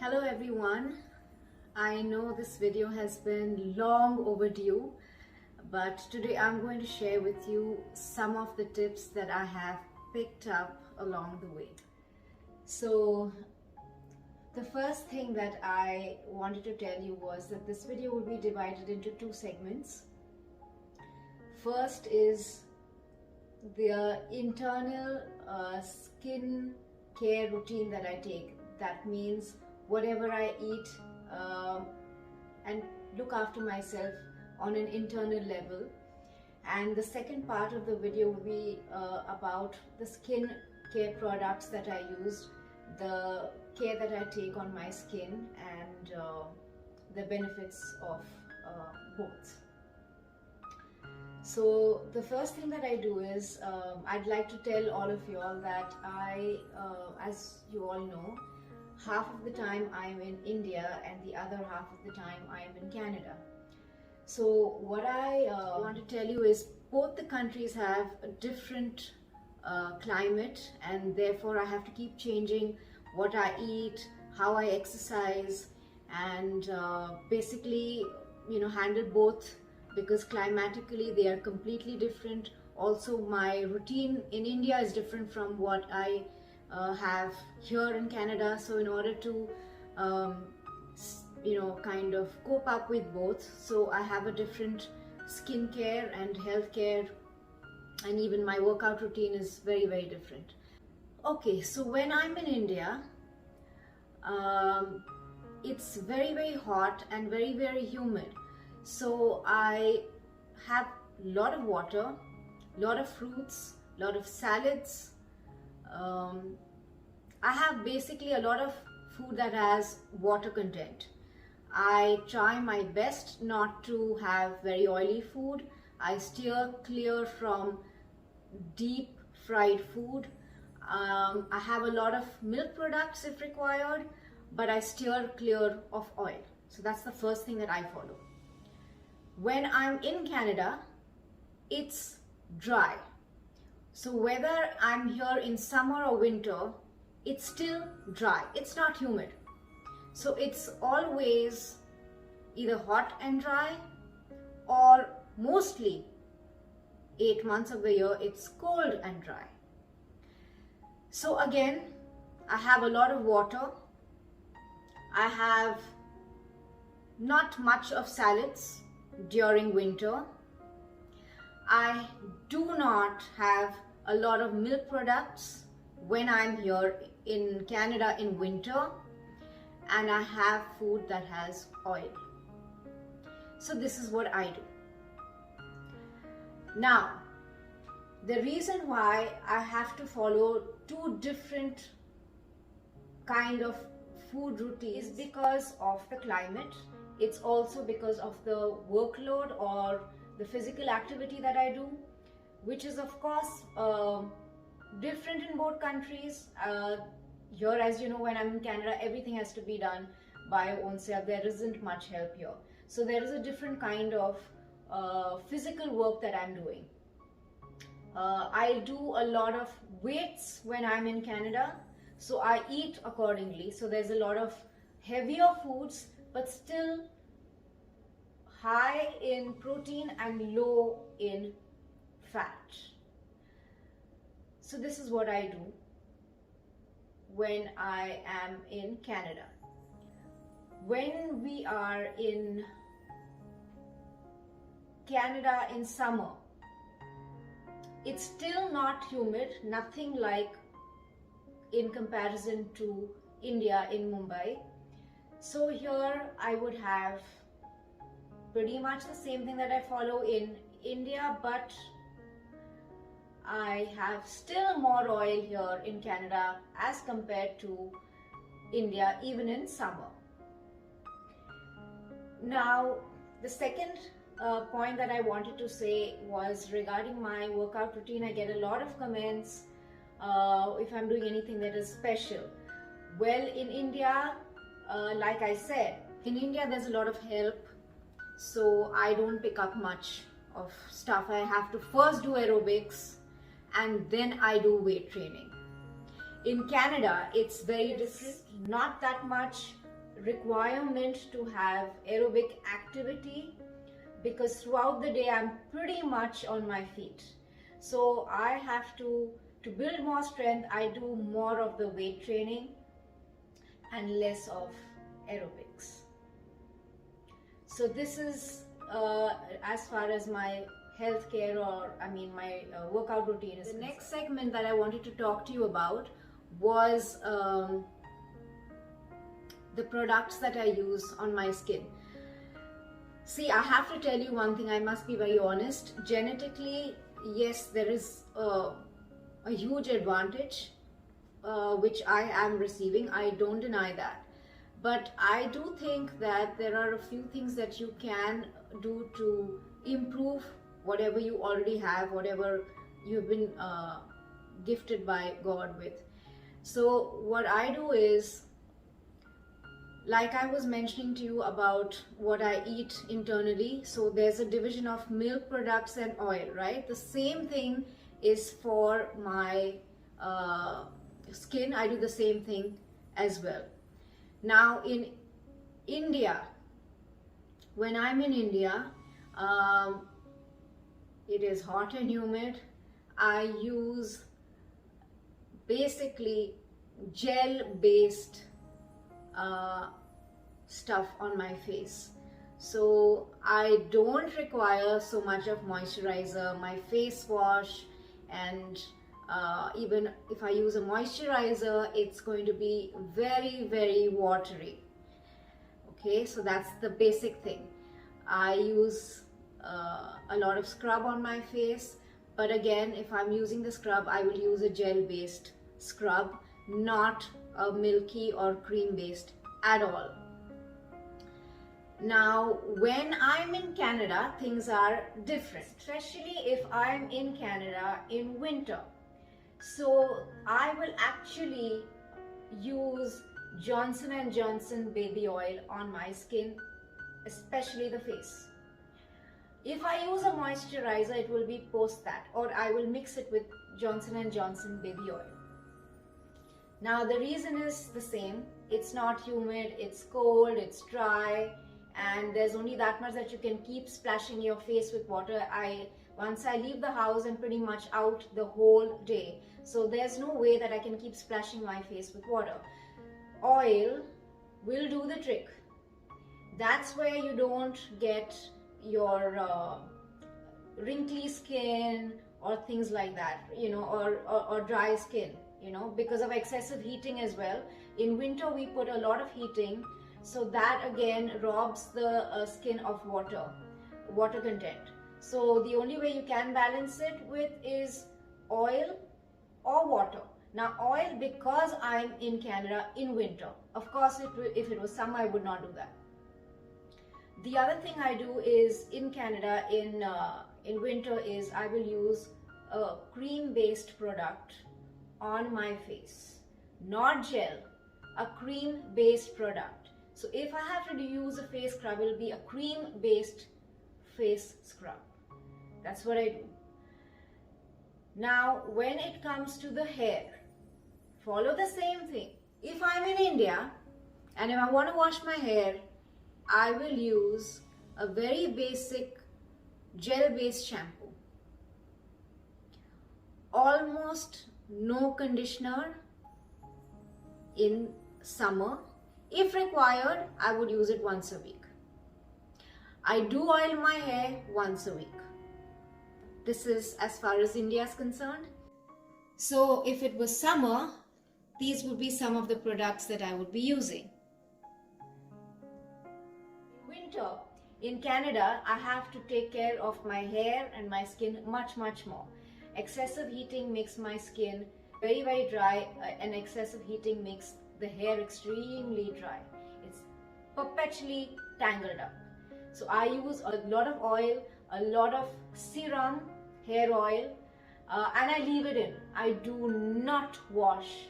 Hello everyone. I know this video has been long overdue, but today I'm going to share with you some of the tips that I have picked up along the way. So the first thing that I wanted to tell you was that this video will be divided into two segments. First is the internal skin care routine that I take. That means whatever I eat and look after myself on an internal level. And the second part of the video will be about the skin care products that I use, the care that I take on my skin, and the benefits of both. So the first thing that I do is I'd like to tell all of you all that as you all know, half of the time I'm in India and the other half of the time I'm in Canada. So what I want to tell you is both the countries have a different climate, and therefore I have to keep changing what I eat, how I exercise, and basically handle both, because climatically they are completely different. Also, my routine in India is different from what I have here in Canada. So in order to kind of cope up with both, so I have a different skincare and healthcare, and even my workout routine is very, very different. Okay, so when I'm in India, it's very, very hot and very, very humid. So I have a lot of water, lot of fruits, lot of salads. I have basically a lot of food that has water content. I try my best not to have very oily food. I steer clear from deep fried food. I have a lot of milk products if required, but I steer clear of oil. So that's the first thing that I follow. When I'm in Canada, it's dry. So whether I'm here in summer or winter, it's still dry. It's not humid. So it's always either hot and dry, or mostly 8 months of the year, it's cold and dry. So again, I have a lot of water. I have not much of salads during winter. I do not have a lot of milk products when I'm here in Canada in winter, and I have food that has oil. So this is what I do. Now, the reason why I have to follow two different kind of food routines is because of the climate. It's also because of the workload or the physical activity that I do, which is of course different in both countries. Here, as you know, when I'm in Canada, everything has to be done by oneself. There isn't much help here. So there is a different kind of physical work that I'm doing. I do a lot of weights when I'm in Canada, so I eat accordingly. So there's a lot of heavier foods, but still high in protein and low in fat. So this is what I do when I am in Canada. When we are in Canada in summer, it's still not humid, nothing like in comparison to India in Mumbai. So here I would have pretty much the same thing that I follow in India, but I have still more oil here in Canada as compared to India, even in summer. Now, the second point that I wanted to say was regarding my workout routine. I get a lot of comments if I'm doing anything that is special. Well, in India, like I said, in India there's a lot of help, so I don't pick up much of stuff. I have to first do aerobics and then I do weight training. In Canada, it's very different. Not that much requirement to have aerobic activity, because throughout the day I'm pretty much on my feet. So I have to build more strength, I do more of the weight training and less of aerobics. So this is as far as my healthcare, or my workout routine is. The next segment that I wanted to talk to you about was the products that I use on my skin. See, I have to tell you one thing, I must be very honest. Genetically, yes, there is a huge advantage which I am receiving. I don't deny that. But I do think that there are a few things that you can do to improve whatever you already have, whatever you've been gifted by God with. So what I do is, like I was mentioning to you about what I eat internally, so there's a division of milk products and oil, right? The same thing is for my skin. I do the same thing as well. Now in India, when I'm in India, it is hot and humid. I use basically gel-based stuff on my face. So I don't require so much of moisturizer. My face wash, and even if I use a moisturizer, it's going to be very, very watery. Okay, so that's the basic thing. I use a lot of scrub on my face, but again, if I'm using the scrub, I will use a gel-based scrub, not a milky or cream-based at all. Now, when I'm in Canada, things are different, especially if I'm in Canada in winter. So I will actually use Johnson & Johnson baby oil on my skin, especially the face. If I use a moisturizer, it will be post that, or I will mix it with Johnson & Johnson baby oil. Now the reason is the same. It's not humid, it's cold, it's dry, and there's only that much that you can keep splashing your face with water. Once I leave the house, I'm pretty much out the whole day. So there's no way that I can keep splashing my face with water. Oil will do the trick. That's where you don't get your wrinkly skin or things like that, or dry skin, because of excessive heating as well. In winter, we put a lot of heating, so that again robs the skin of water content. So the only way you can balance it with is oil or water. Now oil, because I'm in Canada in winter. Of course, if it was summer, I would not do that. The other thing I do is in Canada in winter is I will use a cream-based product on my face, not gel, a cream-based product. So if I have to use a face scrub, it will be a cream-based face scrub. That's what I do. Now, when it comes to the hair, follow the same thing. If I'm in India and if I want to wash my hair, I will use a very basic gel-based shampoo. Almost no conditioner in summer. If required, I would use it once a week. I do oil my hair once a week. This is as far as India is concerned. So if it was summer, these would be some of the products that I would be using. Winter, in Canada, I have to take care of my hair and my skin much more. Excessive heating makes my skin very, very dry, and excessive heating makes the hair extremely dry. It's perpetually tangled up. So I use a lot of oil, a lot of serum, hair oil, and I leave it in. I do not wash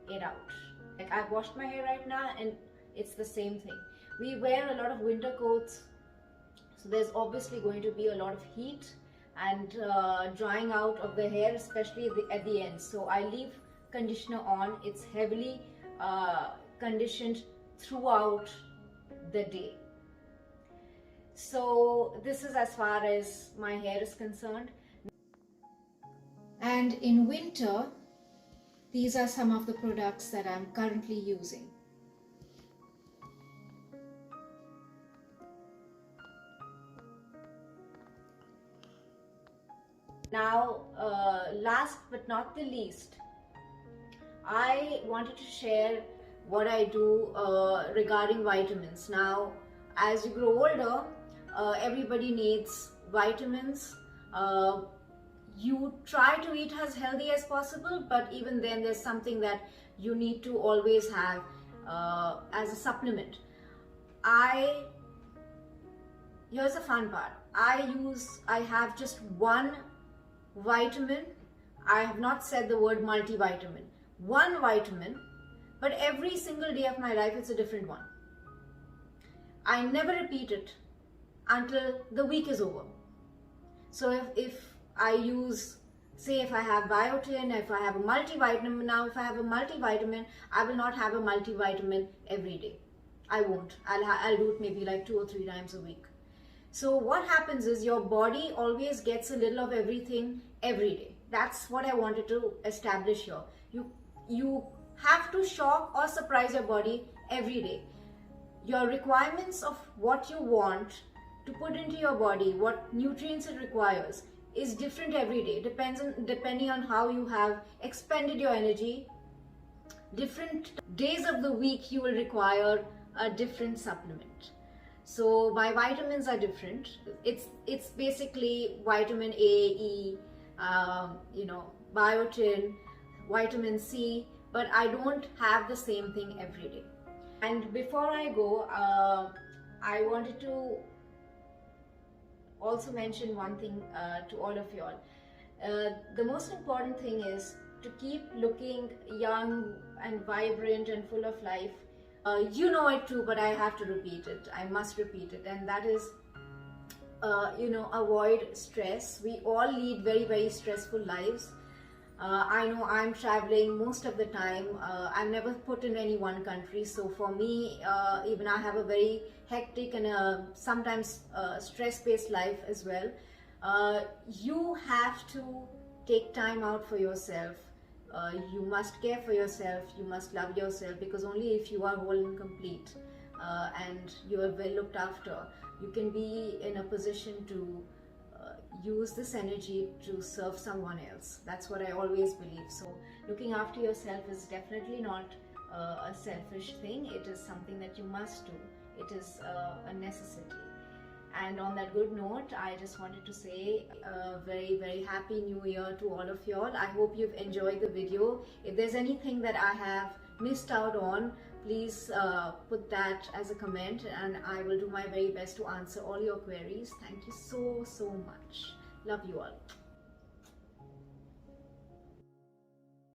it out. Like, I've washed my hair right now and it's the same thing. We wear a lot of winter coats, so there's obviously going to be a lot of heat and drying out of the hair, especially at the ends. So I leave conditioner on. It's heavily conditioned throughout the day. So this is as far as my hair is concerned. And in winter, these are some of the products that I'm currently using. Now, last but not the least, I wanted to share what I do regarding vitamins. Now, as you grow older, everybody needs vitamins. You try to eat as healthy as possible, but even then there's something that you need to always have as a supplement. Here's the fun part. I have just one vitamin. I have not said the word multivitamin. One vitamin, but every single day of my life it's a different one. I never repeat it until the week is over. So if I use, say if I have biotin, if I have a multivitamin, now if I have a multivitamin, I will not have a multivitamin every day. I won't. I'll do it maybe like 2 or 3 times a week. So what happens is your body always gets a little of everything every day. That's what I wanted to establish here. You have to shock or surprise your body every day. Your requirements of what you want to put into your body, what nutrients it requires, is different every day. Depending on how you have expended your energy. Different days of the week you will require a different supplement. So my vitamins are different. It's basically vitamin A, E, biotin, vitamin C, but I don't have the same thing every day. And before I go, I wanted to also mention one thing to all of y'all. The most important thing is to keep looking young and vibrant and full of life. You know it too, but I have to repeat it. I must repeat it, and that is, avoid stress. We all lead very, very stressful lives. I know I'm traveling most of the time. I'm never put in any one country, so for me, even I have a very hectic and sometimes stress-based life as well. You have to take time out for yourself. You must care for yourself, you must love yourself, because only if you are whole and complete and you are well looked after, you can be in a position to use this energy to serve someone else. That's what I always believe. So looking after yourself is definitely not a selfish thing. It is something that you must do. It is a necessity. And on that good note, I just wanted to say a very, very happy new year to all of y'all. I hope you've enjoyed the video. If there's anything that I have missed out on, please put that as a comment, and I will do my very best to answer all your queries. Thank you so, so much. Love you all.